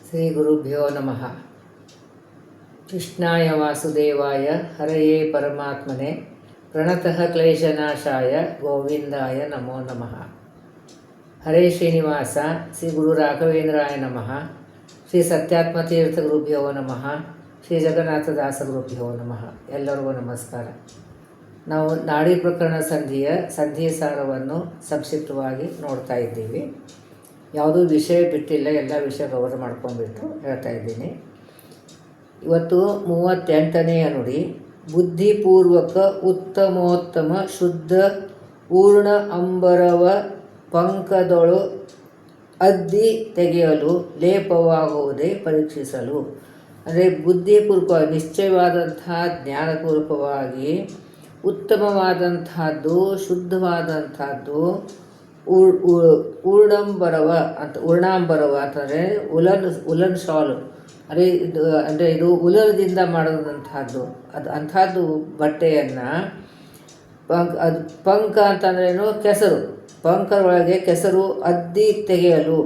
ಶ್ರೀ ಗುರುಭ್ಯೋ ನಮಃ. ಕೃಷ್ಣಾಯ ವಾಸುದೇವಾಯ ಹರಯೇ ಪರಮಾತ್ಮನೆ ಪ್ರಣತಃ ಕ್ಲೇಶನಾಶಾಯ ಗೋವಿಂದಾಯ ನಮೋ ನಮಃ. ಹರೇ ಶ್ರೀನಿವಾಸ ಶ್ರೀ ಗುರು ರಾಘವೇಂದ್ರಾಯ ನಮಃ. ಶ್ರೀ ಸತ್ಯಾತ್ಮತೀರ್ಥ ಗುರುಭ್ಯೋ ನಮಃ. ಶ್ರೀ ಜಗನ್ನಾಥದಾಸ ಗುರುಭ್ಯೋ ನಮಃ. ಎಲ್ಲರಿಗೂ ನಮಸ್ಕಾರ. ನಾವು ನಾಡಿ ಪ್ರಕರಣ ಸಂಧಿಯ ಸಾರವನ್ನು ಸಂಕ್ಷಿಪ್ತವಾಗಿ ನೋಡ್ತಾ ಇದ್ದೀವಿ. ಯಾವುದೂ ವಿಷಯ ಬಿಟ್ಟಿಲ್ಲ, ಎಲ್ಲ ವಿಷಯ ಕವರ್ ಮಾಡ್ಕೊಂಡ್ಬಿಟ್ಟು ಹೇಳ್ತಾ ಇದ್ದೀನಿ. ಇವತ್ತು 38ನೇಯ ನುಡಿ. ಬುದ್ಧಿಪೂರ್ವಕ ಉತ್ತಮೋತ್ತಮ ಶುದ್ಧ ಪೂರ್ಣ ಅಂಬರವ ಪಂಕದೊಳು ಅದ್ದಿ ತೆಗೆಯಲು ಲೇಪವಾಗುವುದೇ ಪರೀಕ್ಷಿಸಲು. ಅಂದರೆ ಬುದ್ಧಿಪೂರ್ವಕವಾಗಿ ನಿಶ್ಚಯವಾದಂತಹ ಜ್ಞಾನಪೂರ್ವಕವಾಗಿ ಉತ್ತಮವಾದಂತಹದ್ದು ಶುದ್ಧವಾದಂಥದ್ದು ಉರ್ಣಾಂಬರವ ಅಂತಂದರೆ ಉಲನ್ ಶಾಲು. ಇದು ಉಲರದಿಂದ ಮಾಡೋದಂತಹದ್ದು. ಅಂಥದ್ದು ಬಟ್ಟೆಯನ್ನು ಪಂಕ ಅಂತಂದ್ರೇನು, ಕೆಸರು. ಪಂಕದೊಳಗೆ ಕೆಸರು ಅದ್ದಿ ತೆಗೆಯಲು,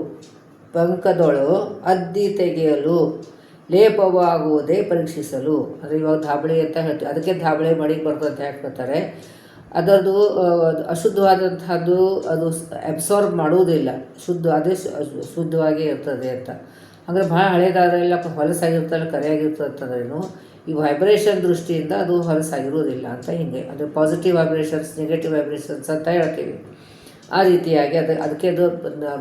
ಪಂಕದೊಳು ಅದ್ದಿ ತೆಗೆಯಲು ಲೇಪವಾಗುವುದೇ ಪರೀಕ್ಷಿಸಲು. ಅಂದರೆ ಇವಾಗ ಧಾಬಳಿ ಅಂತ ಹೇಳ್ತೀವಿ, ಅದಕ್ಕೆ ಧಾಬಳಿ ಮಡಿಗೆ ಬರ್ತದೆ ಅಂತ ಹೇಳ್ಕೊತಾರೆ. ಅದರದ್ದು ಅಶುದ್ಧವಾದಂಥದ್ದು ಅದು ಅಬ್ಸಾರ್ಬ್ ಮಾಡುವುದಿಲ್ಲ, ಅದೇ ಶುದ್ಧವಾಗಿ ಇರ್ತದೆ ಅಂತ. ಅಂದರೆ ಭಾಳ ಹಳೇದಾದ್ರೆಲ್ಲ ಹೊಲಸಾಗಿರ್ತಲ್ಲ, ಕರೆಯಾಗಿರ್ತದಂದ್ರೇನು ಈ ವೈಬ್ರೇಷನ್ ದೃಷ್ಟಿಯಿಂದ ಅದು ಹೊಲಸಾಗಿರೋದಿಲ್ಲ ಅಂತ. ಹಿಂಗೆ ಅಂದರೆ ಪಾಸಿಟಿವ್ ವೈಬ್ರೇಷನ್ಸ್, ನೆಗೆಟಿವ್ ವೈಬ್ರೇಷನ್ಸ್ ಅಂತ ಹೇಳ್ತೀವಿ. ಆ ರೀತಿಯಾಗಿ ಅದಕ್ಕೆ ಅದು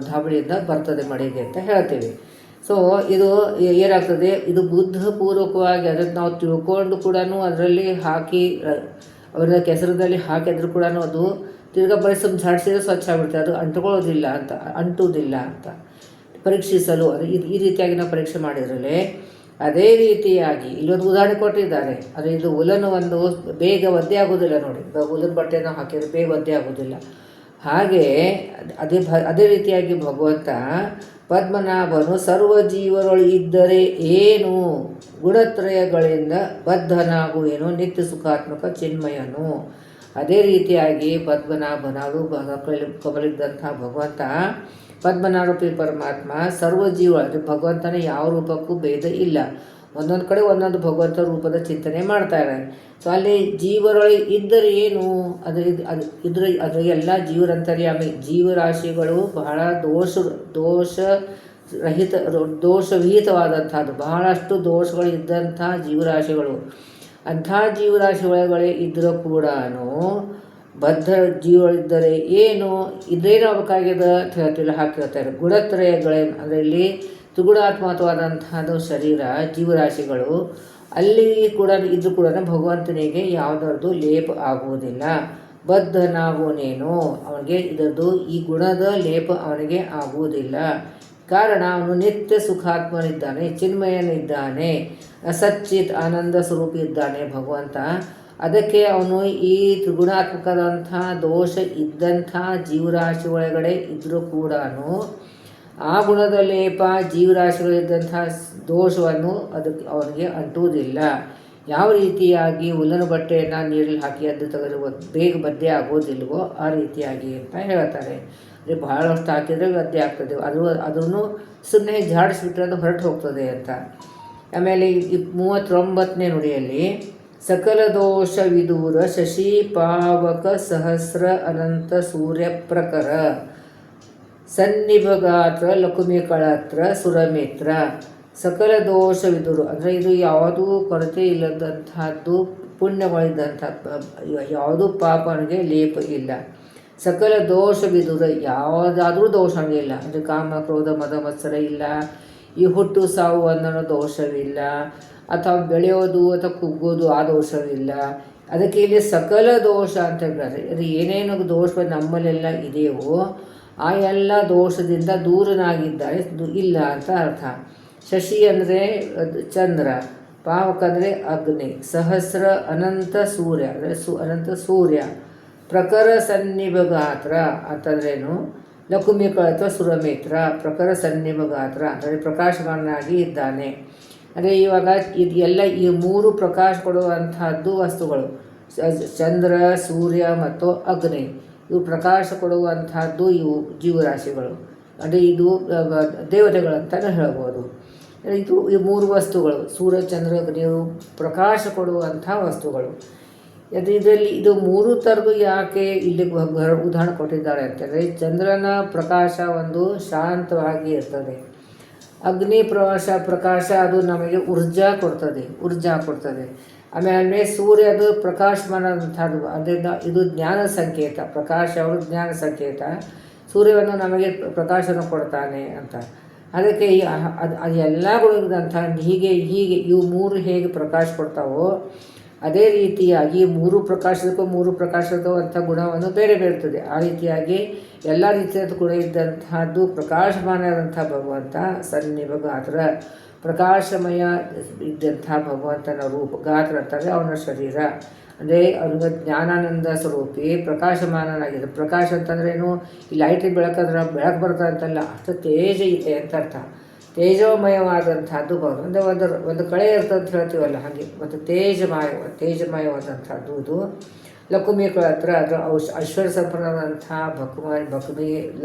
ಧಾಬಳಿಯಿಂದ ಬರ್ತದೆ ಮಡಿಗೆ ಅಂತ ಹೇಳ್ತೀವಿ. ಸೊ ಇದು ಏನಾಗ್ತದೆ, ಇದು ಬುದ್ಧಪೂರ್ವಕವಾಗಿ ಅದನ್ನು ನಾವು ತಿಳ್ಕೊಂಡು ಕೂಡ ಅದರಲ್ಲಿ ಹಾಕಿ ಅವರ ಕೆಸರದಲ್ಲಿ ಹಾಕಿದ್ರು ಕೂಡ ಅದು ತಿರ್ಗಾ ಪರಿಶ್ರಮ ಝಾಡಿಸಿದ್ರೆ ಸ್ವಚ್ಛ ಆಗಿಬಿಡ್ತದೆ, ಅದು ಅಂಟುವುದಿಲ್ಲ ಅಂತ ಪರೀಕ್ಷಿಸಲು. ಅದು ಈ ರೀತಿಯಾಗಿ ನಾವು ಪರೀಕ್ಷೆ ಮಾಡಿದ್ರಲ್ಲೇ ಅದೇ ರೀತಿಯಾಗಿ ಇಲ್ಲೊಂದು ಉದಾಹರಣೆ ಕೊಟ್ಟಿದ್ದಾರೆ. ಆದರೆ ಇದು ಉಲನ್ನು ಒಂದು ಬೇಗ ಒದ್ದೆ ಆಗೋದಿಲ್ಲ ನೋಡಿ. ಉಲನ್ ಬಟ್ಟೆ ನಾವು ಹಾಕಿದರೆ ಬೇಗ ಒದ್ದೆ ಆಗೋದಿಲ್ಲ. ಹಾಗೆ ಅದೇ ರೀತಿಯಾಗಿ ಭಗವಂತ ಪದ್ಮನಾಭನು ಸರ್ವ ಜೀವರೊಳು ಇದ್ದರೆ ಏನು ಗುಣತ್ರಯಗಳಿಂದ ಬದ್ಧನಾಗುವೇನು ನಿತ್ಯ ಸುಖಾತ್ಮಕ ಚಿನ್ಮಯನು. ಅದೇ ರೀತಿಯಾಗಿ ಪದ್ಮನಾಭನಾದು ಕಬಲಿದ್ದಂಥ ಭಗವಂತ ಪದ್ಮನಾಭಿ ಪರಮಾತ್ಮ ಸರ್ವ ಜೀವ, ಅಂದರೆ ಭಗವಂತನ ಯಾವ ರೂಪಕ್ಕೂ ಭೇದ ಇಲ್ಲ. ಒಂದೊಂದು ಕಡೆ ಒಂದೊಂದು ಭಗವಂತ ರೂಪದ ಚಿಂತನೆ ಮಾಡ್ತಾರೆ. ಸೊ ಅಲ್ಲಿ ಜೀವರೊಳಗೆ ಇದ್ದರೆ ಏನು, ಅದ್ರ ಎಲ್ಲ ಜೀವರಂತರ್ಯಾಮಿ. ಜೀವರಾಶಿಗಳು ಬಹಳ ದೋಷವಿಹಿತವಾದಂಥದ್ದು, ಬಹಳಷ್ಟು ದೋಷಗಳು ಇದ್ದಂಥ ಜೀವರಾಶಿಗಳು. ಅಂಥ ಜೀವರಾಶಿಗಳೇ ಇದ್ದರೂ ಕೂಡ ಬದ್ಧ ಜೀವಗಳಿದ್ದರೆ ಏನು, ಇದೇನು ಆಗಬೇಕಾಗಿದೆ ಅಂತ ಹೇಳ್ತಿಲ್ಲ ಹಾಕಿರ್ತಾರೆ. ಗುಣತ್ರಯಗಳೇ ಅಂದರೆ ಇಲ್ಲಿ ತ್ರಿಗುಣಾತ್ಮಕವಾದಂಥದ್ದು ಶರೀರ ಜೀವರಾಶಿಗಳು. ಅಲ್ಲಿ ಕೂಡ ಇದ್ರೂ ಕೂಡ ಭಗವಂತನಿಗೆ ಯಾವುದರದ್ದು ಲೇಪ ಆಗುವುದಿಲ್ಲ. ಬದ್ಧನಾಗುವನೇನು, ಅವನಿಗೆ ಇದರದ್ದು ಈ ಗುಣದ ಲೇಪ ಅವನಿಗೆ ಆಗುವುದಿಲ್ಲ. ಕಾರಣ ಅವನು ನಿತ್ಯ ಸುಖಾತ್ಮನಿದ್ದಾನೆ, ಚಿನ್ಮಯನಿದ್ದಾನೆ, ಸಚ್ಚಿತ್ ಆನಂದ ಸ್ವರೂಪ ಇದ್ದಾನೆ ಭಗವಂತ. ಅದಕ್ಕೆ ಅವನು ಈ ತ್ರಿಗುಣಾತ್ಮಕದಂಥ ದೋಷ ಇದ್ದಂಥ ಜೀವರಾಶಿ ಒಳಗಡೆ ಇದ್ದರೂ ಕೂಡ ಆ ಗುಣದ ಲೇಪ ಜೀವರಾಶಿಗಳಿದ್ದಂಥ ದೋಷವನ್ನು ಅದಕ್ಕೆ ಅವನಿಗೆ ಅಂಟುವುದಿಲ್ಲ. ಯಾವ ರೀತಿಯಾಗಿ ಉಲ್ಲನ ಬಟ್ಟೆಯನ್ನು ನೀರಲ್ಲಿ ಹಾಕಿ ಅದು ತೆಗೆದು ಬೇಗ ಬದ್ದೆ ಆಗೋದಿಲ್ವೋ ಆ ರೀತಿಯಾಗಿ ಅಂತ ಹೇಳ್ತಾರೆ. ಅಂದರೆ ಬಹಳಷ್ಟು ಹಾಕಿದರೆ ಗದ್ದೆ ಆಗ್ತದೆ, ಅದನ್ನು ಸುಮ್ಮನೆ ಝಾಡಿಸ್ಬಿಟ್ರೆ ಅದು ಹೊರಟು ಹೋಗ್ತದೆ ಅಂತ. ಆಮೇಲೆ 39ನೇ ನುಡಿಯಲ್ಲಿ ಸಕಲ ದೋಷ ವಿದೂರ ಶಶಿ ಪಾವಕ ಸಹಸ್ರ ಅನಂತ ಸೂರ್ಯ ಪ್ರಕರ ಸನ್ನಿಭಗಾತ್ರ ಲಕುಮಿ ಕಳತ್ರ ಸುರಮಿತ್ರ. ಸಕಲ ದೋಷ ವಿದುರು ಅಂದರೆ ಇದು ಯಾವುದೂ ಕೊರತೆ ಇಲ್ಲದಂತಹದ್ದು, ಪುಣ್ಯಗಳಿದ್ದಂಥ ಯಾವುದೂ ಪಾಪನಿಗೆ ಲೇಪ ಇಲ್ಲ. ಸಕಲ ದೋಷ ವಿದುರ ಯಾವುದಾದ್ರೂ ದೋಷವೇ ಇಲ್ಲ. ಅಂದರೆ ಕಾಮ ಕ್ರೋಧ ಮದ ಮತ್ಸರ ಇಲ್ಲ, ಈ ಹುಟ್ಟು ಸಾವು ಅನ್ನೋ ದೋಷವಿಲ್ಲ, ಅಥವಾ ಬೆಳೆಯೋದು ಅಥವಾ ಕುಗ್ಗೋದು ಆ ದೋಷವಿಲ್ಲ. ಅದಕ್ಕೆ ಇಲ್ಲಿ ಸಕಲ ದೋಷ ಅಂತ ಹೇಳ್ತಾರೆ. ಅದು ಏನೇನು ದೋಷ ನಮ್ಮಲ್ಲೆಲ್ಲ ಇದೆಯೋ ಆ ಎಲ್ಲ ದೋಷದಿಂದ ದೂರನಾಗಿದ್ದಾರೆ ಇಲ್ಲ ಅಂತ ಅರ್ಥ. ಶಶಿ ಅಂದರೆ ಚಂದ್ರ, ಪಾವಕ ಅಂದರೆ ಅಗ್ನಿ, ಸಹಸ್ರ ಅನಂತ ಸೂರ್ಯ ಅಂದರೆ ಅನಂತ ಸೂರ್ಯ, ಪ್ರಖರ ಸನ್ನಿಭಗಾತ್ರ ಅಂತಂದ್ರೇನು, ಲಕುಮಿ ಅಥವಾ ಸುರಮಿತ್ರ. ಪ್ರಖರ ಸನ್ನಿಭಗಾತ್ರ ಅಂದರೆ ಪ್ರಕಾಶಮಾನಾಗಿ ಇದ್ದಾನೆ. ಅಂದರೆ ಇವಾಗ ಇದೆಲ್ಲ ಈ ಮೂರು ಪ್ರಕಾಶ ಕೊಡುವಂತಹದ್ದು ವಸ್ತುಗಳು, ಚಂದ್ರ, ಸೂರ್ಯ ಮತ್ತು ಅಗ್ನಿ. ಇವು ಪ್ರಕಾಶ ಕೊಡುವಂತಹದ್ದು ಇವು ಜೀವರಾಶಿಗಳು. ಅಂದರೆ ಇದು ದೇವತೆಗಳಂತಲೇ ಹೇಳ್ಬೋದು. ಈ ಮೂರು ವಸ್ತುಗಳು ಸೂರ್ಯ ಚಂದ್ರ ನೀರು ಪ್ರಕಾಶ ಕೊಡುವಂಥ ವಸ್ತುಗಳು. ಇದರಲ್ಲಿ ಇದು ಮೂರು ಥರದ್ದು ಯಾಕೆ ಇಲ್ಲಿ ಉದಾಹರಣೆ ಕೊಟ್ಟಿದ್ದಾರೆ ಅಂತಂದರೆ, ಚಂದ್ರನ ಪ್ರಕಾಶ ಒಂದು ಶಾಂತವಾಗಿ ಇರ್ತದೆ. ಅಗ್ನಿ ಪ್ರಕಾಶ ಅದು ನಮಗೆ ಊರ್ಜಾ ಕೊಡ್ತದೆ. ಆಮೇಲೆ ಸೂರ್ಯದು ಪ್ರಕಾಶಮಾನಂಥದ್ದು, ಅದರಿಂದ ಇದು ಜ್ಞಾನ ಸಂಕೇತ. ಪ್ರಕಾಶ ಅವರು ಜ್ಞಾನ ಸಂಕೇತ. ಸೂರ್ಯವನ್ನು ನಮಗೆ ಪ್ರಕಾಶವನ್ನು ಕೊಡ್ತಾನೆ ಅಂತ. ಅದಕ್ಕೆ ಅದು ಎಲ್ಲಗಳು ಇದ್ದಂಥ ಹೀಗೆ ಇವು ಮೂರು ಹೇಗೆ ಪ್ರಕಾಶ ಕೊಡ್ತಾವೋ ಅದೇ ರೀತಿಯಾಗಿ ಮೂರು ಪ್ರಕಾಶದ ಅಂಥ ಗುಣವನ್ನು ಬೇರೆ ಇರ್ತದೆ. ಆ ರೀತಿಯಾಗಿ ಎಲ್ಲ ರೀತಿಯಾದ ಗುಣ ಇದ್ದಂತಹದ್ದು ಪ್ರಕಾಶಮಾನವಾದಂಥ ಭಗವಂತ ಗಾತ್ರ, ಪ್ರಕಾಶಮಯ ಇದ್ದಂಥ ಭಗವಂತನ ರೂಪ. ಗಾತ್ರ ಅಂತಂದರೆ ಅವನ ಶರೀರ, ಅಂದರೆ ಅವನಿಗೆ ಜ್ಞಾನಾನಂದ ಸ್ವರೂಪಿ ಪ್ರಕಾಶಮಾನನಾಗಿದೆ. ಪ್ರಕಾಶ ಅಂತಂದ್ರೆ ಏನು, ಈ ಲೈಟಿಗೆ ಬೆಳಕಾದ್ರೆ ಬೆಳಕು ಬರ್ತದೆ ಅಂತಲ್ಲ, ಅಷ್ಟು ತೇಜ ಇದೆ ಅಂತ ಅರ್ಥ. ತೇಜೋಮಯವಾದಂಥದ್ದು ಅಂದರೆ ಒಂದು ಕಳೆ ಇರ್ತದೆ ಅಂತ ಹೇಳ್ತೀವಲ್ಲ ಹಾಗೆ, ಮತ್ತು ತೇಜಮಯವಾದಂಥದ್ದು ಇದು. ಲಕ್ಷ್ಮಿಗಳ ಹತ್ರ ಅದರ ಐಶ್ವರ್ಯ ಸಂಪನ್ನವಾದಂಥ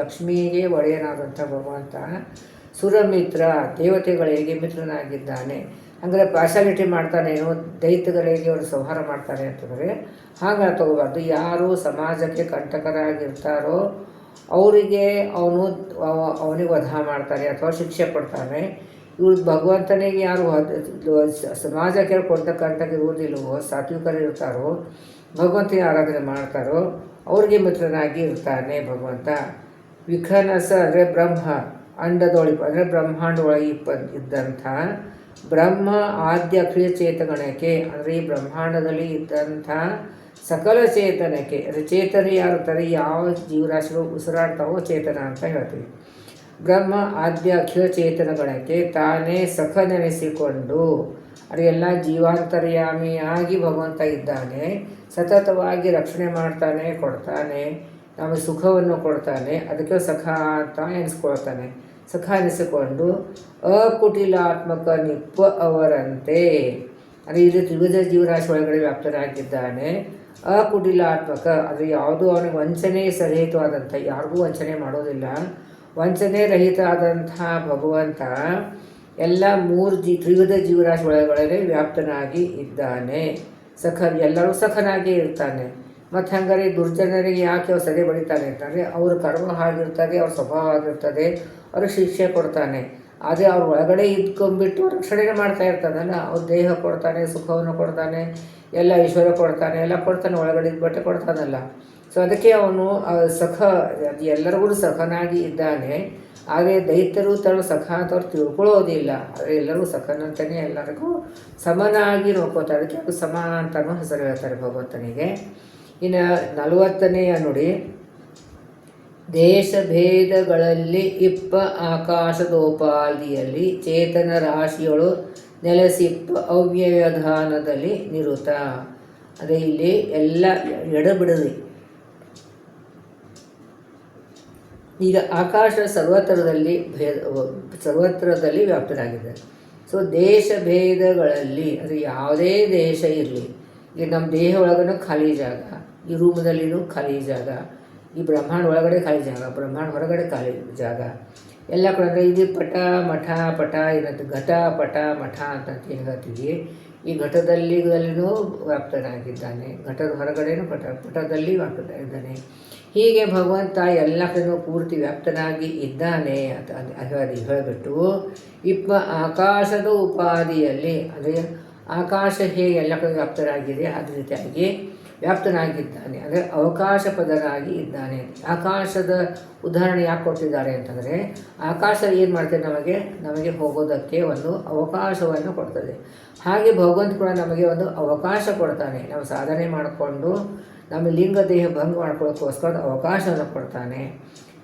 ಲಕ್ಷ್ಮಿಗೆ ಒಡೆಯನಾದಂಥ ಭಗವಂತ ಸುರಮಿತ್ರ, ದೇವತೆಗಳಿಗೆ ಮಿತ್ರನಾಗಿದ್ದಾನೆ. ಅಂದರೆ ಪಾರ್ಶಾಲಿಟಿ ಮಾಡ್ತಾನೇನೋ, ದೈತ್ಯಗಳಿಗೆ ಅವರು ಸಂಹಾರ ಮಾಡ್ತಾನೆ ಅಂತಂದರೆ ಹಾಗೆ ತಗೋಬಾರ್ದು. ಯಾರು ಸಮಾಜಕ್ಕೆ ಕಂಟಕರಾಗಿರ್ತಾರೋ ಅವರಿಗೆ ಅವನಿಗೆ ವಧ ಮಾಡ್ತಾರೆ ಅಥವಾ ಶಿಕ್ಷೆ ಕೊಡ್ತಾನೆ. ಇವ್ರು ಭಗವಂತನಿಗೆ ಯಾರು ಸಮಾಜಕ್ಕೆ ಕಂಟಕ ಇರುವುದಿಲ್ಲವೋ, ಸಾತ್ವಿಕರು ಇರ್ತಾರೋ, ಭಗವಂತನ ಆರಾಧನೆ ಮಾಡ್ತಾರೋ ಅವ್ರಿಗೆ ಮಿತ್ರನಾಗಿ ಇರ್ತಾನೆ ಭಗವಂತ. ವಿಖನಸ ಅಂದರೆ ಬ್ರಹ್ಮ, ಅಂಡದೊಳಗೆ ಅಂದರೆ ಬ್ರಹ್ಮಾಂಡೊಳಗೆ ಇದ್ದಂಥ ಬ್ರಹ್ಮ ಆದ್ಯ ಅಖಿಲ ಚೇತಗಣಕ್ಕೆ, ಅಂದರೆ ಈ ಬ್ರಹ್ಮಾಂಡದಲ್ಲಿ ಇದ್ದಂಥ ಸಕಲ ಚೇತನಕ್ಕೆ, ಅಂದರೆ ಚೇತನ ಯಾರು ಇರ್ತಾರೆ, ಯಾವ ಜೀವರಾಶಿಗಳು ಉಸಿರಾಡ್ತಾವೋ ಚೇತನ ಅಂತ ಹೇಳ್ತೀವಿ. ಬ್ರಹ್ಮ ಆದ್ಯ ಅಖಿಲ ಚೇತನಗಣಕ್ಕೆ ತಾನೇ ಸಖ ನೆನೆಸಿಕೊಂಡು, ಅದು ಎಲ್ಲ ಜೀವಾಂತರ್ಯಾಮಿಯಾಗಿ ಭಗವಂತ ಇದ್ದಾನೆ. ಸತತವಾಗಿ ರಕ್ಷಣೆ ಮಾಡ್ತಾನೆ, ಕೊಡ್ತಾನೆ, ನಮಗೆ ಸುಖವನ್ನು ಕೊಡ್ತಾನೆ. ಅದಕ್ಕೆ ಸಖ ಅಂತ ಎನಿಸ್ಕೊಳ್ತಾನೆ. ಸಖ ಎನಿಸಿಕೊಂಡು ಅಕುಟಿಲಾತ್ಮಕ ನಿಪ್ಪ ಅವರಂತೆ, ಅಂದರೆ ಇದು ತ್ರಿವಿಧ ಜೀವರಾಶಿ ಒಳಗಡೆ ವ್ಯಾಪ್ತರಾಗಿದ್ದಾನೆ. ಅಕುಟಿಲಾತ್ಮಕ ಅಂದರೆ ಯಾವುದೂ ಅವನಿಗೆ ವಂಚನೆ ಸರಹಿತವಾದಂಥ, ಯಾರಿಗೂ ವಂಚನೆ ಮಾಡೋದಿಲ್ಲ, ವಂಚನೆ ರಹಿತ ಆದಂಥ ಭಗವಂತ ಎಲ್ಲ ತ್ರಿವಿಧ ಜೀವರಾಶಿ ಒಳಗಡೆ ವ್ಯಾಪ್ತನಾಗಿ ಇದ್ದಾನೆ. ಎಲ್ಲರೂ ಸಖನಾಗಿ ಇರ್ತಾನೆ. ಮತ್ತು ಹಂಗಾರೆ ದುರ್ಜನರಿಗೆ ಯಾಕೆ ಅವ್ರು ಸರಿ ಬಡಿತಾನೆ ಅಂತಂದರೆ, ಅವ್ರ ಕರ್ಮ ಆಗಿರ್ತದೆ, ಅವ್ರ ಸ್ವಭಾವ ಆಗಿರ್ತದೆ, ಅವ್ರಿಗೆ ಶಿಕ್ಷೆ ಕೊಡ್ತಾನೆ. ಆದರೆ ಅವ್ರ ಒಳಗಡೆ ಇದ್ಕೊಂಡ್ಬಿಟ್ಟು ರಕ್ಷಣೆ ಮಾಡ್ತಾ ಇರ್ತಾನಲ್ಲ, ಅವ್ರ ದೇಹ ಕೊಡ್ತಾನೆ, ಸುಖವನ್ನು ಕೊಡ್ತಾನೆ, ಎಲ್ಲ ಐಶ್ವರ್ಯ ಕೊಡ್ತಾನೆ, ಎಲ್ಲ ಕೊಡ್ತಾನೆ, ಒಳಗಡೆ ಇದ್ಬಿಟ್ಟೆ ಕೊಡ್ತಾನಲ್ಲ. ಸೊ ಅದಕ್ಕೆ ಅವನು ಎಲ್ಲರಿಗೂ ಸಖನಾಗಿ ಇದ್ದಾನೆ. ಆದರೆ ದೈತ್ಯರು ಸಖ ಅಂತವ್ರು ತಿಳ್ಕೊಳ್ಳೋದಿಲ್ಲ. ಆದರೆ ಎಲ್ಲರೂ ಸಖನಂತಲೇ ಎಲ್ಲರಿಗೂ ಸಮನಾಗಿ ನೋಡ್ಕೋತಾರೆ. ಅದಕ್ಕೆ ಅದು ಸಮ ಅಂತಲೂ ಹೆಸರು ಹೇಳ್ತಾರೆ ಭಗವಂತನಿಗೆ. ಇನ್ನು 40ನೆಯ ನುಡಿ, ದೇಶ ಭೇದಗಳಲ್ಲಿ ಆಕಾಶದೋಪಾದಿಯಲ್ಲಿ ಚೇತನ ರಾಶಿಯಳು ನೆಲೆಸಿಪ್ಪ ಅವ್ಯವಧಾನದಲ್ಲಿ ನಿರುತ. ಅದೇ ಇಲ್ಲಿ ಎಲ್ಲ ಎಡಬಿಡದೆ. ಈಗ ಆಕಾಶ ಸರ್ವತ್ರದಲ್ಲಿ ವ್ಯಾಪ್ತನಾಗಿದೆ. ಸೊ ದೇಶ ಭೇದಗಳಲ್ಲಿ, ಅಂದರೆ ಯಾವುದೇ ದೇಶ ಇರಲಿ, ಈಗ ನಮ್ಮ ದೇಹ ಒಳಗಡೆ ಖಾಲಿ ಜಾಗ, ಈ ರೂಮದಲ್ಲಿನೂ ಖಾಲಿ ಜಾಗ, ಈ ಬ್ರಹ್ಮಾಂಡ ಒಳಗಡೆ ಖಾಲಿ ಜಾಗ, ಬ್ರಹ್ಮಾಂಡ ಹೊರಗಡೆ ಖಾಲಿ ಜಾಗ, ಎಲ್ಲ ಕಡೆ. ಅಂದರೆ ಇದು ಪಟ ಏನಂತ ಘಟ ಪಟ ಮಠ ಅಂತ ಏನು ಹೇಳ್ತೀವಿ. ಈ ಘಟದಲ್ಲಿನೂ ವ್ಯಾಪ್ತನಾಗಿದ್ದಾನೆ, ಘಟದ ಹೊರಗಡೆನೂ ಪಟದಲ್ಲಿ ವ್ಯಾಪ್ತನಾಗಿದ್ದಾನೆ. ಹೀಗೆ ಭಗವಂತ ಎಲ್ಲ ಕಡೆಯೂ ಪೂರ್ತಿ ವ್ಯಾಪ್ತನಾಗಿ ಇದ್ದಾನೆ ಅಂತ ಹೇಳಿಬಿಟ್ಟು ಆಕಾಶದ ಉಪಾದಿಯಲ್ಲಿ, ಅಂದರೆ ಆಕಾಶ ಹೇಗೆ ಎಲ್ಲ ಕಡೆ ವ್ಯಾಪ್ತನಾಗಿದೆ ಅದೇ ರೀತಿಯಾಗಿ ವ್ಯಾಪ್ತನಾಗಿದ್ದಾನೆ, ಅಂದರೆ ಅವಕಾಶ ಪದನಾಗಿ ಇದ್ದಾನೆ. ಆಕಾಶದ ಉದಾಹರಣೆ ಯಾಕೆ ಕೊಟ್ಟಿದ್ದಾರೆ ಅಂತಂದರೆ, ಆಕಾಶ ಏನು ಮಾಡ್ತದೆ, ನಮಗೆ ಹೋಗೋದಕ್ಕೆ ಒಂದು ಅವಕಾಶವನ್ನು ಕೊಡ್ತದೆ. ಹಾಗೆ ಭಗವಂತ ಕೂಡ ನಮಗೆ ಒಂದು ಅವಕಾಶ ಕೊಡ್ತಾನೆ. ನಾವು ಸಾಧನೆ ಮಾಡಿಕೊಂಡು ನಮ್ಮ ಲಿಂಗ ದೇಹ ಭಂಗ ಮಾಡ್ಕೊಳ್ಳೋಕ್ಕೋಸ್ಕರ ಅವಕಾಶವನ್ನು ಕೊಡ್ತಾನೆ.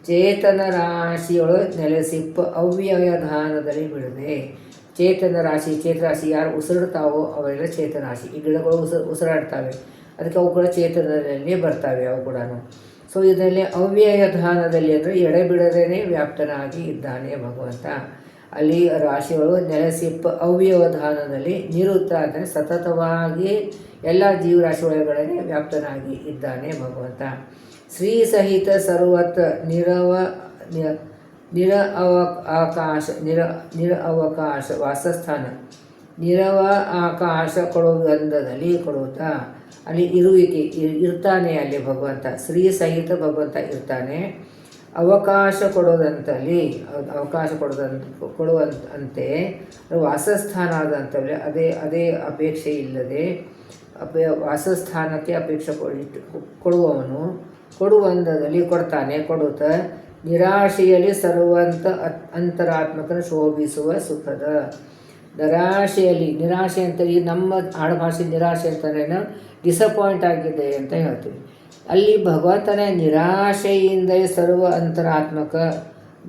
ಚೇತನ ರಾಶಿಯೊಳಗೆ ನೆಲೆಸಿಪ್ಪ ಅವ್ಯವಧಾನದಲ್ಲಿ ಬಿಡದೆ. ಚೇತನ ರಾಶಿ ಯಾರು ಉಸಿರಾಡ್ತಾವೋ ಅವೆಲ್ಲ ಚೇತನ ರಾಶಿ. ಈ ಗಿಡಗಳು ಉಸಿರಾಡ್ತವೆ, ಅದಕ್ಕೆ ಅವುಗಳ ಚೇತನದಲ್ಲಿ ಬರ್ತವೆ ಅವು ಕೂಡ. ಸೊ ಇದರಲ್ಲಿ ಅವ್ಯವಧಾನದಲ್ಲಿ ಅಂದರೆ ಎಡೆಬಿಡದೇ ವ್ಯಾಪ್ತನಾಗಿ ಇದ್ದಾನೆ ಭಗವಂತ. ಅಲ್ಲಿ ರಾಶಿಗಳು ನೆಲೆಸಿಪ್ಪ ಅವ್ಯವಧಾನದಲ್ಲಿ ನಿರುತ್ತ, ಅಂದರೆ ಸತತವಾಗಿ ಎಲ್ಲ ಜೀವರಾಶಿ ಒಳಗಡೆ ವ್ಯಾಪ್ತನಾಗಿ ಇದ್ದಾನೆ ಭಗವಂತ. ಶ್ರೀ ಸಹಿತ ಸರ್ವತ್ರ ನಿರವಕಾಶ ವಾಸಸ್ಥಾನ. ಆಕಾಶ ಕೊಡುವಂದದಲ್ಲಿ ಕೊಡುತ್ತಾ, ಅಲ್ಲಿ ಇರುವಿಕೆ ಇರ್ತಾನೆ. ಅಲ್ಲಿ ಭಗವಂತ ಸ್ತ್ರೀ ಸಹಿತ ಭಗವಂತ ಇರ್ತಾನೆ. ಅವಕಾಶ ಕೊಡೋದಂತಲ್ಲಿ ಅವಕಾಶ ಕೊಡುವಂತೆ ವಾಸಸ್ಥಾನ ಆದಂಥಲ್ಲಿ ಅದೇ ಅಪೇಕ್ಷೆ ಇಲ್ಲದೆ ವಾಸಸ್ಥಾನಕ್ಕೆ ಅಪೇಕ್ಷೆ ಕೊಡುವವನು ಕೊಡುವಂದದಲ್ಲಿ ಕೊಡ್ತಾನೆ. ಕೊಡುತ್ತಾ ನಿರಾಶೆಯಲ್ಲಿ ಸರ್ವಂತ ಅಂತರಾತ್ಮಕನ ಶೋಭಿಸುವ ಸುಖದ. ನಿರಾಶೆ ಅಂತ ಈ ನಮ್ಮ ಆಡುಭಾಷೆ ನಿರಾಶೆ ಅಂತಂದ್ರೇನು ಡಿಸಪಾಯಿಂಟ್ ಆಗಿದೆ ಅಂತ ಹೇಳ್ತೀವಿ. ಅಲ್ಲಿ ಭಗವಂತನ ನಿರಾಶೆಯಿಂದ ಸರ್ವ ಅಂತರಾತ್ಮಕ.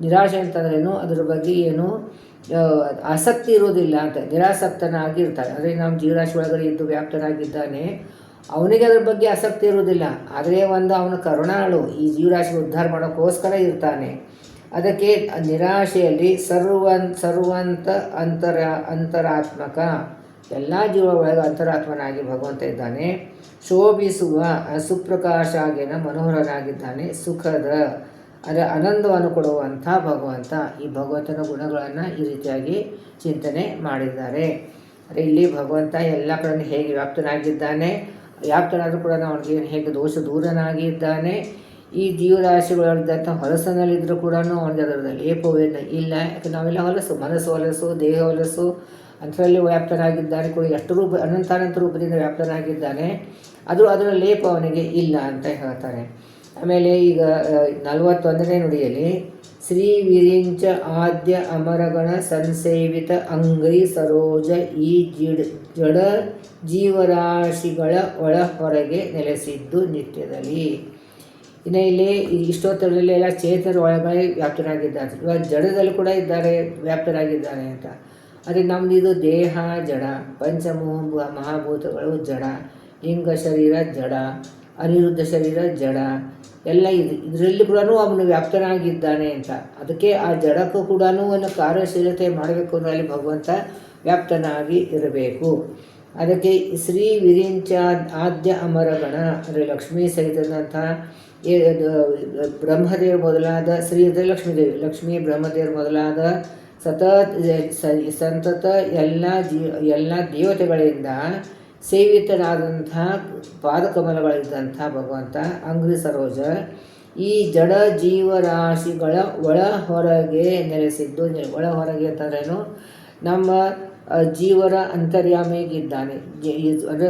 ನಿರಾಶೆ ಅಂತಂದ್ರೇನು ಅದರ ಬಗ್ಗೆ ಏನು ಆಸಕ್ತಿ ಇರೋದಿಲ್ಲ ಅಂತ, ನಿರಾಸಕ್ತನಾಗಿ ಇರ್ತಾನೆ. ಅಂದರೆ ನಮ್ಮ ಜೀವರಾಶಿ ಒಳಗಡೆ ಇದ್ದು ವ್ಯಾಪ್ತನಾಗಿದ್ದಾನೆ, ಅವನಿಗೆ ಅದ್ರ ಬಗ್ಗೆ ಆಸಕ್ತಿ ಇರುವುದಿಲ್ಲ. ಆದರೆ ಅವನ ಕರುಣಾಳು ಈ ಜೀವರಾಶಿ ಉದ್ಧಾರ ಮಾಡೋಕ್ಕೋಸ್ಕರ ಇರ್ತಾನೆ. ಅದಕ್ಕೆ ನಿರಾಶೆಯಲ್ಲಿ ಸರ್ವಂತ ಅಂತರಾತ್ಮಕ, ಎಲ್ಲ ಜೀವ ಒಳಗೆ ಅಂತರಾತ್ಮನಾಗಿ ಭಗವಂತ ಇದ್ದಾನೆ. ಶೋಭಿಸುವ ಸುಪ್ರಕಾಶ ಆಗಿನ ಮನೋಹರನಾಗಿದ್ದಾನೆ. ಸುಖದ ಅಂದರೆ ಆನಂದವನ್ನು ಕೊಡುವಂಥ ಭಗವಂತ. ಈ ಭಗವಂತನ ಗುಣಗಳನ್ನು ಈ ರೀತಿಯಾಗಿ ಚಿಂತನೆ ಮಾಡಿದ್ದಾರೆ. ಅಂದರೆ ಇಲ್ಲಿ ಭಗವಂತ ಎಲ್ಲ ಕಡೆ ಹೇಗೆ ವ್ಯಾಪ್ತನಾಗಿದ್ದಾನೆ, ವ್ಯಾಪ್ತನಾದರೂ ಕೂಡ ಅವನಿಗೆ ಹೇಗೆ ದೋಷ ದೂರನಾಗಿದ್ದಾನೆ. ಈ ಜೀವರಾಶಿಗಳಿದ್ದಂಥ ಹೊಲಸನಲ್ಲಿದ್ದರೂ ಕೂಡ ಅವನಿಗೆ ಅದರಲ್ಲಿ ಲೇಪವೇನ ಇಲ್ಲ. ಯಾಕಂದರೆ ನಾವೆಲ್ಲ ಹೊಲಸು, ಮನಸ್ಸು ಹೊಲಸು, ದೇಹ ಹೊಲಸು, ಅಂಥರಲ್ಲಿ ವ್ಯಾಪ್ತನಾಗಿದ್ದಾನೆ. ಕೂಡ ಎಷ್ಟು ಅನಂತಾನಂತ ರೂಪದಿಂದ ವ್ಯಾಪ್ತನಾಗಿದ್ದಾನೆ. ಅದರ ಲೇಪ ಅವನಿಗೆ ಇಲ್ಲ ಅಂತ ಹೇಳ್ತಾರೆ. ಆಮೇಲೆ ಈಗ 41ನೇ ನುಡಿಯಲ್ಲಿ ಶ್ರೀ ವಿರಿಂಚ ಆದ್ಯ ಅಮರಗಣ ಸಂಸೇವಿತ ಅಂಗ್ರಿ ಸರೋಜ ಈ ಜಡ ಜೀವರಾಶಿಗಳ ಒಳ ಹೊರಗೆ ನೆಲೆಸಿದ್ದು ನಿತ್ಯದಲ್ಲಿ. ಇನ್ನು ಇಲ್ಲಿ ಇಷ್ಟೊತ್ತರಲ್ಲಿ ಎಲ್ಲ ಚೇತನ ಒಳಗಡೆ ವ್ಯಾಪ್ತರಾಗಿದ್ದಾರೆ. ಇವಾಗ ಜಡದಲ್ಲಿ ಕೂಡ ಇದ್ದಾರೆ, ವ್ಯಾಪ್ತರಾಗಿದ್ದಾರೆ ಅಂತ. ಆದರೆ ನಮ್ಮದು ಇದು ದೇಹ ಜಡ, ಮಹಾಭೂತಗಳು ಜಡ, ಲಿಂಗ ಶರೀರ ಜಡ, ಅನಿರುದ್ಧ ಶರೀರ ಜಡ, ಎಲ್ಲ ಇದರಲ್ಲಿ ಕೂಡ ಅವನು ವ್ಯಾಪ್ತನಾಗಿದ್ದಾನೆ ಅಂತ. ಅದಕ್ಕೆ ಆ ಜಡಕ್ಕೂ ಕೂಡ ಒಂದು ಕಾರ್ಯಶೀಲತೆ ಮಾಡಬೇಕು ಅಂದರೆ ಅಲ್ಲಿ ಭಗವಂತ ವ್ಯಾಪ್ತನಾಗಿ ಇರಬೇಕು. ಅದಕ್ಕೆ ಶ್ರೀ ವಿರಿಂಚ ಆದ್ಯ ಅಮರಗಣ ಅಂದರೆ ಲಕ್ಷ್ಮೀ ಸಹಿತದಂಥ ಬ್ರಹ್ಮದೇವ ಮೊದಲಾದ ಲಕ್ಷ್ಮೀ ಬ್ರಹ್ಮದೇವರು ಮೊದಲಾದ ಸಂತತ ಎಲ್ಲ ದೇವತೆಗಳಿಂದ ಸೇವಿತನಾದಂಥ ಪಾದಕಮಲಗಳಿದ್ದಂಥ ಭಗವಂತ ಅಂಗ್ರಿ ಸರೋಜ ಈ ಜಡ ಜೀವರಾಶಿಗಳ ಒಳ ಹೊರಗೆ ನೆಲೆಸಿದ್ದು. ಒಳ ಹೊರಗೆ ಅಂತಂದ್ರೇನು, ನಮ್ಮ ಜೀವರ ಅಂತರ್ಯಾಮಿಗಿದ್ದಾನೆ. ಅಂದರೆ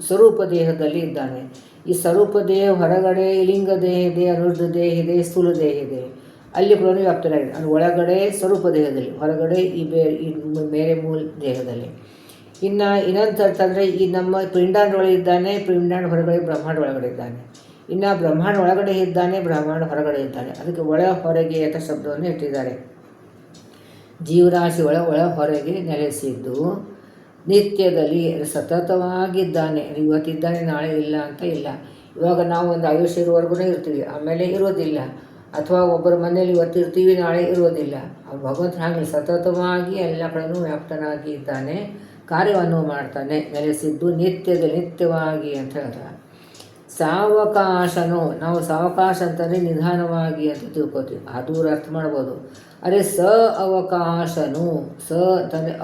ಸ್ವರೂಪ ದೇಹದಲ್ಲಿ ಇದ್ದಾನೆ. ಈ ಸ್ವರೂಪ ದೇಹ ಹೊರಗಡೆ ಲಿಂಗ ದೇಹ ಇದೆ, ಅನುರುದ್ಧ ದೇಹ ಇದೆ, ಸ್ಥೂಲ ದೇಹ ಇದೆ. ಅಲ್ಲಿ ಕೂಡ ವ್ಯಾಪ್ತರಾಗಿದೆ. ಅದು ಒಳಗಡೆ ಸ್ವರೂಪ ದೇಹದಲ್ಲಿ, ಹೊರಗಡೆ ಈ ಬೇರೆ ಮೂಲ ದೇಹದಲ್ಲಿ. ಇನ್ನೊಂದು ಈ ನಮ್ಮ ಪಿಂಡಾಂಡ ಒಳಗೆ ಇದ್ದಾನೆ, ಪಿಂಡಾಂಡ ಹೊರಗಡೆ ಬ್ರಹ್ಮಾಂಡ ಒಳಗಡೆ ಇದ್ದಾನೆ. ಇನ್ನು ಬ್ರಹ್ಮಾಂಡ ಒಳಗಡೆ ಇದ್ದಾನೆ, ಬ್ರಹ್ಮಾಂಡ ಹೊರಗಡೆ ಇದ್ದಾನೆ. ಅದಕ್ಕೆ ಒಳ ಹೊರಗೆ ಅಂತ ಶಬ್ದವನ್ನು ಇಟ್ಟಿದ್ದಾರೆ. ಜೀವರಾಶಿ ಒಳ ಹೊರಗೆ ನೆಲೆಸಿದ್ದು ನಿತ್ಯದಲ್ಲಿ ಸತತವಾಗಿದ್ದಾನೆ. ಇವತ್ತಿದ್ದಾನೆ ನಾಳೆ ಇಲ್ಲ ಅಂತ ಇಲ್ಲ. ಇವಾಗ ನಾವು ಒಂದು ಆಯುಷ್ಯ ಇರುವವರೆಗೂ ಇರ್ತೀವಿ, ಆಮೇಲೆ ಇರೋದಿಲ್ಲ. ಅಥವಾ ಒಬ್ಬರ ಮನೆಯಲ್ಲಿ ಇವತ್ತಿರ್ತೀವಿ, ನಾಳೆ ಇರೋದಿಲ್ಲ. ಭಗವಂತ ಹಾಗೆ ಸತತವಾಗಿ ಎಲ್ಲ ಕಡೆಯೂ ವ್ಯಾಪ್ತನಾಗಿ ಇದ್ದಾನೆ, ಕಾರ್ಯವನ್ನು ಮಾಡ್ತಾನೆ. ನೆಲೆಸಿದ್ದು ನಿತ್ಯವಾಗಿ ಅಂತ ಹೇಳ್ತಾರೆ. ಸಾವಕಾಶನು, ನಾವು ಸಾವಕಾಶ ಅಂತಂದರೆ ನಿಧಾನವಾಗಿ ಅಂತ ತಿಳ್ಕೊತೀವಿ, ಅದು ಅರ್ಥ ಮಾಡ್ಬೋದು. ಅದೇ ಅವಕಾಶನು, ಅಂತಂದರೆ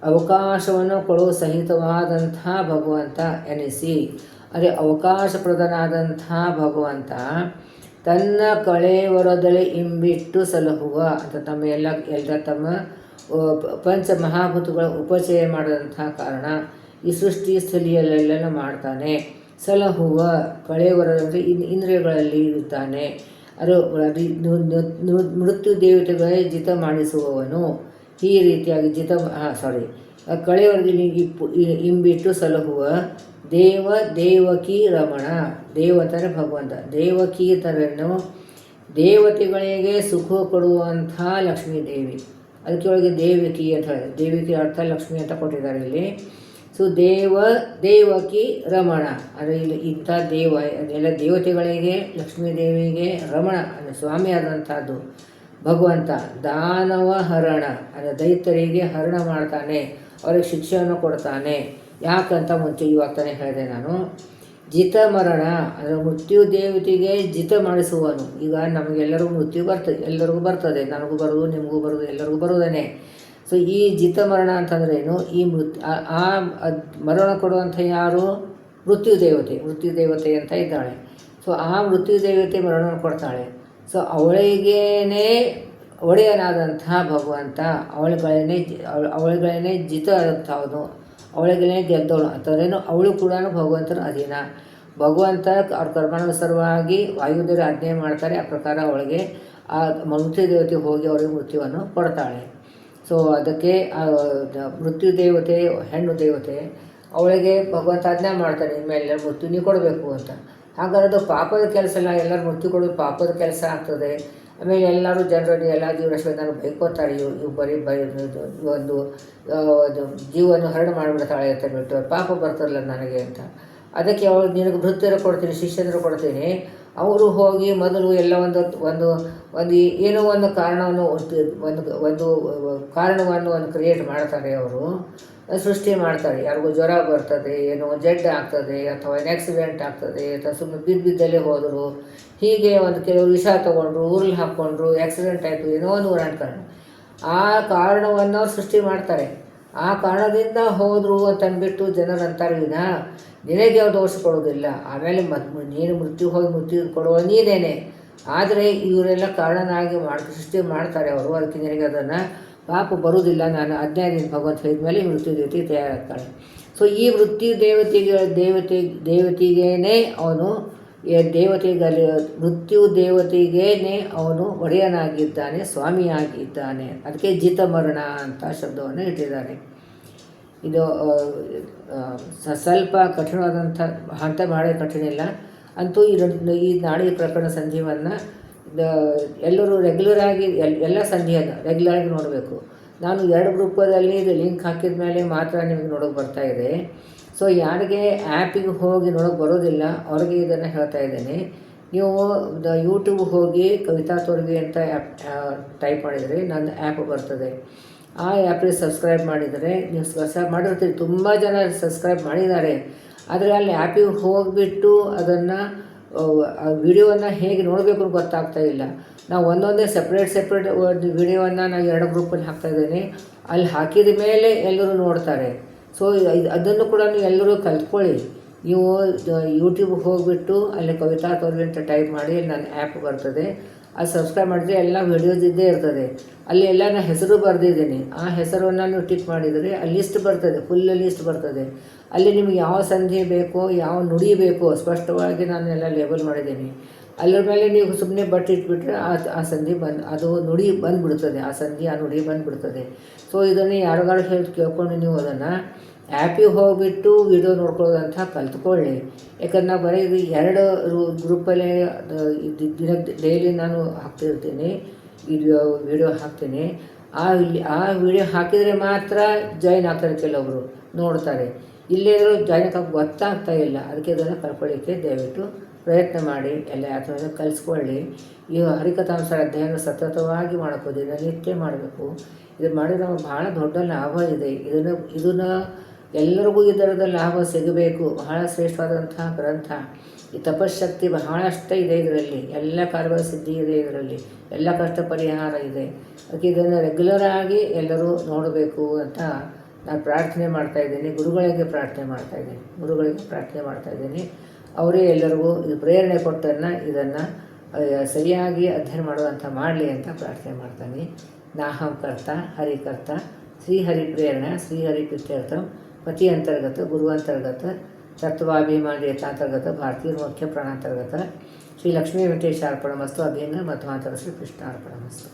ಅವಕಾಶವನ್ನು ಕೊಡುವ ಸಹಿತವಾದಂಥ ಭಗವಂತ ಎನಿಸಿ, ಅದೇ ಅವಕಾಶಪ್ರದನಾದಂಥ ಭಗವಂತ ತನ್ನ ಕಳೆವರದಲ್ಲಿ ಇಂಬಿಟ್ಟು ಸಲಹುವ ಅಂತ ತಮ್ಮ ಪಂಚಮಹಾಭೂತಗಳ ಉಪಚಯ ಮಾಡಿದಂಥ ಕಾರಣ ಈ ಸೃಷ್ಟಿ ಸ್ಥಳೀಯಲ್ಲೆಲ್ಲ ಮಾಡ್ತಾನೆ. ಸಲಹುವ ಕಳೆವರದಲ್ಲಿ ಇಂದ್ರಿಯಗಳಲ್ಲಿ ಇರುತ್ತಾನೆ. ಅದು ಮೃತ್ಯು ದೇವತೆಗಳೇ ಜಿತ ಮಾಡಿಸುವವನು. ಈ ರೀತಿಯಾಗಿ ಕಳೆವರದಲ್ಲಿ ಇಂಬಿಟ್ಟು ಸಲಹುವ ದೇವಕಿ ರಮಣ. ದೇವತರ ಭಗವಂತ ದೇವಕಿ ತರನ್ನು ದೇವತೆಗಳಿಗೆ ಸುಖ ಕೊಡುವಂಥ ಲಕ್ಷ್ಮೀ ದೇವಿ. ಅದಕ್ಕೆ ಒಳಗೆ ದೇವಕಿ ಅಂತ ಹೇಳಿದೆ. ದೇವಕಿ ಅರ್ಥ ಲಕ್ಷ್ಮಿ ಅಂತ ಕೊಟ್ಟಿದ್ದಾರೆ ಇಲ್ಲಿ. ಸೊ ದೇವಕಿ ರಮಣ ಅಂದರೆ ಇಲ್ಲಿ ಇಂಥ ಎಲ್ಲ ದೇವತೆಗಳಿಗೆ ಲಕ್ಷ್ಮೀ ದೇವಿಗೆ ರಮಣ ಅಂದರೆ ಸ್ವಾಮಿ ಆದಂಥದ್ದು ಭಗವಂತ. ದಾನವ ಹರಣ ಅಂದರೆ ದೈತ್ಯರಿಗೆ ಹರಣ ಮಾಡ್ತಾನೆ, ಅವರಿಗೆ ಶಿಕ್ಷೆಯನ್ನು ಕೊಡ್ತಾನೆ. ಯಾಕಂತ ಮುಂಚೆ ಇವಾಗ ತಾನೇ ಹೇಳಿದೆ ನಾನು. ಜಿತ ಮರಣ ಅಂದರೆ ಮೃತ್ಯು ದೇವತೆಗೆ ಜಿತ ಮಾಡಿಸುವನು. ಈಗ ನಮಗೆಲ್ಲರಿಗೂ ಮೃತ್ಯು ಬರ್ತದೆ, ಎಲ್ಲರಿಗೂ ಬರ್ತದೆ, ನನಗೂ ಬರೋದು, ನಿಮಗೂ ಬರೋದು, ಎಲ್ಲರಿಗೂ ಬರೋದೇನೆ. ಸೊ ಈ ಜಿತ ಮರಣ ಅಂತಂದ್ರೇನು? ಈ ಮರಣ ಕೊಡುವಂಥ ಯಾರು? ಮೃತ್ಯು ದೇವತೆ ಅಂತ ಇದ್ದಾಳೆ. ಸೊ ಆ ಮೃತ್ಯು ದೇವತೆ ಮರಣ ಕೊಡ್ತಾಳೆ. ಸೊ ಅವಳಿಗೇನೆ ಒಡೆಯನಾದಂತಹ ಭಗವಂತ, ಅವಳಿಗಳೇನೆ ಜಿತ ಆದಂಥವನು, ಅವಳಿಗೇನೆ ಗೆದ್ದವಳು ಅಂತಂದ್ರೇನು? ಅವಳು ಕೂಡ ಭಗವಂತನ ಅಧೀನ. ಭಗವಂತ ಅವ್ರ ಕರ್ಮಾನುಸಾರವಾಗಿ ವಾಯುದೇವರು ಆಜ್ಞೆ ಮಾಡ್ತಾರೆ, ಆ ಪ್ರಕಾರ ಅವಳಿಗೆ ಆ ಮೃತ್ಯು ದೇವತೆ ಹೋಗಿ ಅವಳಿಗೆ ಮೃತ್ಯುವನ್ನು ಕೊಡ್ತಾಳೆ. ಸೊ ಅದಕ್ಕೆ ಮೃತ್ಯು ದೇವತೆ ಹೆಣ್ಣು ದೇವತೆ, ಅವಳಿಗೆ ಭಗವಂತ ಆಜ್ಞೆ ಮಾಡ್ತಾನೆ, ಇನ್ಮೇಲೆ ಮೃತ್ಯು ನೀವು ಕೊಡಬೇಕು ಅಂತ. ಹಾಗಾದ್ರೆ ಅದು ಪಾಪದ ಕೆಲಸ ಅಲ್ಲ, ಎಲ್ಲರೂ ಮೃತ್ಯು ಕೊಡೋದು ಪಾಪದ ಕೆಲಸ ಆಗ್ತದೆ. ಆಮೇಲೆ ಎಲ್ಲರೂ ಜನರಲ್ಲಿ ಎಲ್ಲ ಜೀವರಾಶಿಗಳನ್ನು ಬೈಕೋತಾರೆ, ಇವು ಬರೀ ಒಂದು ಜೀವವನ್ನು ಹರಡು ಮಾಡಿಬಿಡ್ತಾಳೆ ಅಂತ ಹೇಳ್ಬಿಟ್ಟು, ಪಾಪ ಬರ್ತಲ್ಲ ನನಗೆ ಅಂತ. ಅದಕ್ಕೆ ಅವಳು ನಿನಗೆ ಭೃತ್ಯರು ಕೊಡ್ತೀನಿ, ಶಿಷ್ಯಂದರು ಕೊಡ್ತೀನಿ, ಅವರು ಹೋಗಿ ಮೊದಲು ಎಲ್ಲ ಒಂದು ಏನೋ ಒಂದು ಕಾರಣವನ್ನು ಒಂದು ಕ್ರಿಯೇಟ್ ಮಾಡ್ತಾರೆ, ಅವರು ಸೃಷ್ಟಿ ಮಾಡ್ತಾರೆ. ಯಾರಿಗೂ ಜ್ವರ ಬರ್ತದೆ, ಏನೋ ಜಡ್ಡು ಆಗ್ತದೆ, ಅಥವಾ ಏನು ಆಕ್ಸಿಡೆಂಟ್ ಆಗ್ತದೆ, ಅಥವಾ ಸುಮ್ಮನೆ ಬಿದ್ದಲ್ಲೇ ಹೋದರು, ಹೀಗೆ ಕೆಲವರು ವಿಷ ತೊಗೊಂಡ್ರು, ಊರಲ್ಲಿ ಹಾಕ್ಕೊಂಡ್ರು, ಆಕ್ಸಿಡೆಂಟ್ ಆಯಿತು, ಏನೋ ಒಂದು ಕಾರಣ, ಆ ಕಾರಣವನ್ನು ಅವ್ರು ಸೃಷ್ಟಿ ಮಾಡ್ತಾರೆ. ಆ ಕಾರಣದಿಂದ ಹೋದರು ಅಂತ ಅಂದ್ಬಿಟ್ಟು ಜನರು ಅಂತಾರೆ, ನಿನಗೆ ಯಾವ ದೋಷ ಕೊಡೋದಿಲ್ಲ, ಆಮೇಲೆ ನೀನು ಮೃತ್ಯು ಕೊಡುವ ನೀನೇನೆ. ಆದರೆ ಇವರೆಲ್ಲ ಕಾರಣನಾಗಿ ಸೃಷ್ಟಿ ಮಾಡ್ತಾರೆ ಅವರು, ಅದಕ್ಕೆ ನಿನಗೆ ಅದನ್ನು ಪಾಪ ಬರುವುದಿಲ್ಲ, ನಾನು ಅಜ್ಞಾನಿನ ಭಗವಂತ ಹೇಳಿದ್ಮೇಲೆ ಮೃತ್ಯು ದೇವತೆ ತಯಾರಾಗ್ತಾಳೆ. ಸೊ ಈ ಮೃತ್ಯು ದೇವತೆಗೇನೆ ಅವನು ಮೃತ್ಯು ದೇವತೆಗೇನೆ ಅವನು ಒಡೆಯನಾಗಿದ್ದಾನೆ, ಸ್ವಾಮಿಯಾಗಿದ್ದಾನೆ. ಅದಕ್ಕೆ ಜಿತ ಮರಣ ಅಂತ ಶಬ್ದವನ್ನು ಇಟ್ಟಿದ್ದಾನೆ. ಇದು ಸ್ವಲ್ಪ ಕಠಿಣವಾದಂಥ ಹಂತ ಮಾಡೇ ಕಠಿಣ ಇಲ್ಲ. ಅಂತೂ ಈ ನಾಡಿ ಪ್ರಕರಣ ಸಂಧಿಯನ್ನು ಎಲ್ಲರೂ ರೆಗ್ಯುಲರಾಗಿ ಎಲ್ಲ ಸಂಧಿಯನ್ನು ರೆಗ್ಯುಲರಾಗಿ ನೋಡಬೇಕು. ನಾನು 2 ಗ್ರೂಪದಲ್ಲಿ ಇದು ಲಿಂಕ್ ಹಾಕಿದ ಮೇಲೆ ಮಾತ್ರ ನಿಮಗೆ ನೋಡೋಕೆ ಬರ್ತಾಯಿದೆ. ಸೊ ಯಾರಿಗೆ ಆ್ಯಪಿಗೆ ಹೋಗಿ ನೋಡೋಕೆ ಬರೋದಿಲ್ಲ ಅವ್ರಿಗೆ ಇದನ್ನು ಹೇಳ್ತಾ ಇದ್ದೇನೆ. ನೀವು ಯೂಟ್ಯೂಬ್ ಹೋಗಿ ಕವಿತಾ ತೋರ್ವಿ ಅಂತ ಟೈಪ್ ಮಾಡಿದರೆ ನನ್ನ ಆ್ಯಪ್ ಬರ್ತದೆ. ಆ ಆ್ಯಪಿಗೆ ಸಬ್ಸ್ಕ್ರೈಬ್ ಮಾಡಿದರೆ, ನೀವು ಸಬ್ಸ್ಕ್ರೈಬ್ ಮಾಡಿರ್ತೀರಿ, ತುಂಬ ಜನ ಸಬ್ಸ್ಕ್ರೈಬ್ ಮಾಡಿದ್ದಾರೆ. ಆದರೆ ಅಲ್ಲಿ ಆ್ಯಪಿಗೆ ಹೋಗಿಬಿಟ್ಟು ಅದನ್ನು ವಿಡಿಯೋವನ್ನು ಹೇಗೆ ನೋಡಬೇಕು ಅಂತ ಗೊತ್ತಾಗ್ತಾ ಇಲ್ಲ. ನಾವು ಒಂದೊಂದೇ ಸಪ್ರೇಟ್ ವಿಡಿಯೋವನ್ನು ನಾನು 2 ಗ್ರೂಪಲ್ಲಿ ಹಾಕ್ತಾಯಿದ್ದೇನೆ. ಅಲ್ಲಿ ಹಾಕಿದ ಮೇಲೆ ಎಲ್ಲರೂ ನೋಡ್ತಾರೆ. ಸೊ ಅದನ್ನು ಕೂಡ ನೀವು ಎಲ್ಲರೂ ಕಲ್ತ್ಕೊಳ್ಳಿ. ನೀವು ಯೂಟ್ಯೂಬ್ಗೆ ಹೋಗಿಬಿಟ್ಟು ಅಲ್ಲಿ ಕವಿತಾ ತೋರ್ವಿ ಅಂತ ಟೈಪ್ ಮಾಡಿ, ಅಲ್ಲಿ ನನ್ನ ಆ್ಯಪ್ ಬರ್ತದೆ, ಅದು ಸಬ್ಸ್ಕ್ರೈಬ್ ಮಾಡಿದರೆ ಎಲ್ಲ ವೀಡಿಯೋಸ್ ಇದ್ದೇ ಇರ್ತದೆ. ಅಲ್ಲಿ ಎಲ್ಲ ನಾನು ಹೆಸರು ಬರೆದಿದ್ದೀನಿ. ಆ ಹೆಸರನ್ನು ನೀವು ಟಿಕ್ ಮಾಡಿದರೆ ಅಲ್ಲಿ ಲಿಸ್ಟ್ ಬರ್ತದೆ, ಫುಲ್ ಲಿಸ್ಟ್ ಬರ್ತದೆ. ಅಲ್ಲಿ ನಿಮಗೆ ಯಾವ ಸಂಧಿ ಬೇಕೋ, ಯಾವ ನುಡಿ ಬೇಕೋ ಸ್ಪಷ್ಟವಾಗಿ ನಾನು ಎಲ್ಲ ಲೇಬಲ್ ಮಾಡಿದ್ದೀನಿ. ಅಲ್ಲರ ಮೇಲೆ ನೀವು ಸುಮ್ಮನೆ ಇಟ್ಬಿಟ್ರೆ ಆ ಸಂಧಿ ಅದು ನುಡಿ ಬಂದುಬಿಡ್ತದೆ, ಆ ಸಂಧಿ ಆ ನುಡಿ ಬಂದುಬಿಡ್ತದೆ. ಸೊ ಇದನ್ನು ಯಾರಿಗಾರು ಹೇಳಿ ಕೇಳ್ಕೊಂಡು ನೀವು ಅದನ್ನು ಆ್ಯಪಿಗೆ ಹೋಗಿಬಿಟ್ಟು ವಿಡಿಯೋ ನೋಡ್ಕೊಳ್ಳೋದಂತ ಕಲ್ತ್ಕೊಳ್ಳಿ. ಯಾಕಂದ್ರೆ ನಾವು ಬರೀ 2 ಗ್ರೂಪಲ್ಲೇ ಡೈಲಿ ನಾನು ಹಾಕ್ತಿರ್ತೀನಿ, ವಿಡಿಯೋ ಹಾಕ್ತೀನಿ. ಆ ವಿಡಿಯೋ ಹಾಕಿದರೆ ಮಾತ್ರ ಜಾಯಿನ್ ಆಗ್ತಾರೆ, ಕೆಲವೊಬ್ಬರು ನೋಡ್ತಾರೆ. ಇಲ್ಲೇದರೂ ಜಾಯಿನ್ ಆಗೋಕ್ಕೆ ಗೊತ್ತಾಗ್ತಾ ಇಲ್ಲ. ಅದಕ್ಕೆ ಇದನ್ನು ಕಲ್ಕೊಳ್ಳಿಕ್ಕೆ ದಯವಿಟ್ಟು ಪ್ರಯತ್ನ ಮಾಡಿ, ಎಲ್ಲ ಯಾತ್ರೆಯನ್ನು ಕಲಿಸ್ಕೊಳ್ಳಿ. ಈ ಹರಿಕಥಾಂಸಾರ ಅಧ್ಯಯನ ಸತತವಾಗಿ ಮಾಡಬೇಕು, ದಿನನಿತ್ಯ ಮಾಡಬೇಕು. ಇದು ಮಾಡಿದ್ರೆ ನಮಗೆ ಭಾಳ ದೊಡ್ಡ ಲಾಭ ಇದೆ. ಇದನ್ನು ಎಲ್ಲರಿಗೂ ಇದರದ ಲಾಭ ಸಿಗಬೇಕು. ಬಹಳ ಶ್ರೇಷ್ಠವಾದಂತಹ ಗ್ರಂಥ. ಈ ತಪಶಕ್ತಿ ಬಹಳಷ್ಟು ಇದೆ ಇದರಲ್ಲಿ, ಎಲ್ಲ ಕಾರ್ಯಗಳ ಸಿದ್ಧಿ ಇದೆ ಇದರಲ್ಲಿ, ಎಲ್ಲ ಕಷ್ಟ ಪರಿಹಾರ ಇದೆ. ಅದಕ್ಕೆ ಇದನ್ನು ರೆಗ್ಯುಲರಾಗಿ ಎಲ್ಲರೂ ನೋಡಬೇಕು ಅಂತ ನಾನು ಪ್ರಾರ್ಥನೆ ಮಾಡ್ತಾಯಿದ್ದೀನಿ. ಗುರುಗಳಿಗೆ ಪ್ರಾರ್ಥನೆ ಮಾಡ್ತಾಯಿದ್ದೀನಿ. ಅವರೇ ಎಲ್ಲರಿಗೂ ಇದು ಪ್ರೇರಣೆ ಕೊಟ್ಟನ್ನು ಇದನ್ನು ಸರಿಯಾಗಿ ಅಧ್ಯಯನ ಮಾಡುವಂಥ ಮಾಡಲಿ ಅಂತ ಪ್ರಾರ್ಥನೆ ಮಾಡ್ತಾನೆ. ನಾಹಂ ಕರ್ತ ಹರಿಕರ್ತ ಶ್ರೀಹರಿ ಪ್ರೇರಣಾ ಶ್ರೀಹರಿ ಪ್ರೀತ್ಯರ್ಥಂ ಪತಿ ಅಂತರ್ಗತ ಗುರು ಅಂತರ್ಗತ ತತ್ವಾಭಿಮಾನೇತಾಂತರ್ಗತ ಭಾರತೀಯ ಮುಖ್ಯ ಪ್ರಾಣಾಂತರ್ಗತ ಶ್ರೀ ಲಕ್ಷ್ಮೀ ವೆಂಕಟೇಶ ಅರ್ಪಣಮಸ್ತು. ಅಭಿನ್ನ ಮಧ್ವಾಂತರ ಶ್ರೀ ಕೃಷ್ಣ ಅರ್ಪಣಮಸ್ತು.